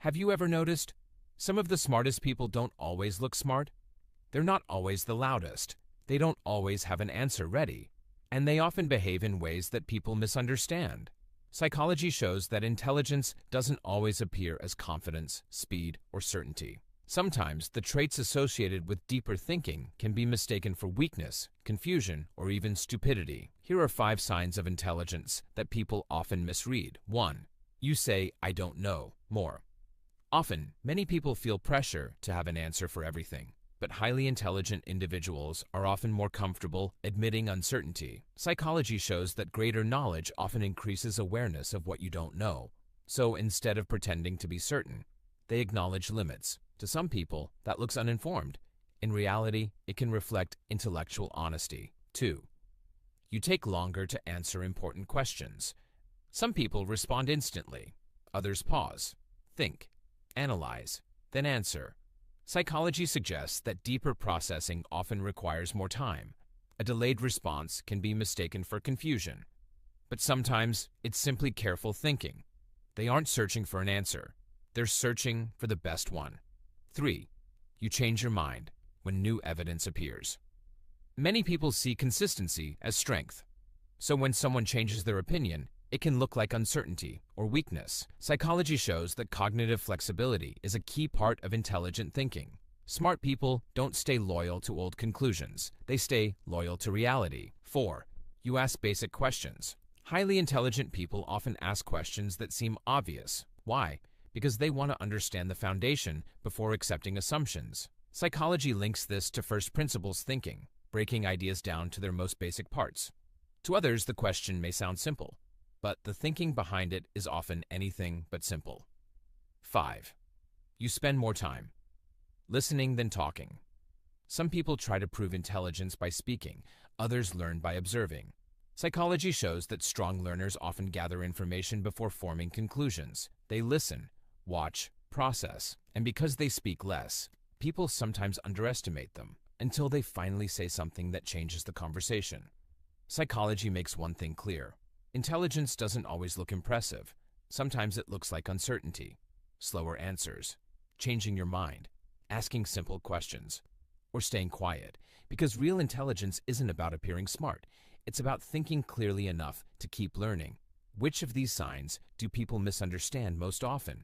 Have you ever noticed? Some of the smartest people don't always look smart. They're not always the loudest. They don't always have an answer ready. And they often behave in ways that people misunderstand. Psychology shows that intelligence doesn't always appear as confidence, speed, or certainty. Sometimes the traits associated with deeper thinking can be mistaken for weakness, confusion, or even stupidity. Here are 5 signs of intelligence that people often misread. 1. You say, "I don't know," more. Often, many people feel pressure to have an answer for everything, but highly intelligent individuals are often more comfortable admitting uncertainty. Psychology shows that greater knowledge often increases awareness of what you don't know. So instead of pretending to be certain, they acknowledge limits. To some people, that looks uninformed. In reality, it can reflect intellectual honesty. 2. You take longer to answer important questions. Some people respond instantly. Others pause, think, analyze, then answer. Psychology suggests that deeper processing often requires more time. A delayed response can be mistaken for confusion. But sometimes it's simply careful thinking. They aren't searching for an answer. They're searching for the best one. 3. You change your mind when new evidence appears. Many people see consistency as strength. So when someone changes their opinion, it can look like uncertainty or weakness. Psychology shows that cognitive flexibility is a key part of intelligent thinking. Smart people don't stay loyal to old conclusions. They stay loyal to reality. 4. You ask basic questions. Highly intelligent people often ask questions that seem obvious. Why? Because they want to understand the foundation before accepting assumptions. Psychology links this to first principles thinking, breaking ideas down to their most basic parts. To others, the question may sound simple, but the thinking behind it is often anything but simple. 5. You spend more time listening than talking. Some people try to prove intelligence by speaking, others learn by observing. Psychology shows that strong learners often gather information before forming conclusions. They listen, watch, process, and because they speak less, people sometimes underestimate them until they finally say something that changes the conversation. Psychology makes one thing clear. Intelligence doesn't always look impressive. Sometimes it looks like uncertainty, slower answers, changing your mind, asking simple questions, or staying quiet, because real intelligence isn't about appearing smart. It's about thinking clearly enough to keep learning. Which of these signs do people misunderstand most often?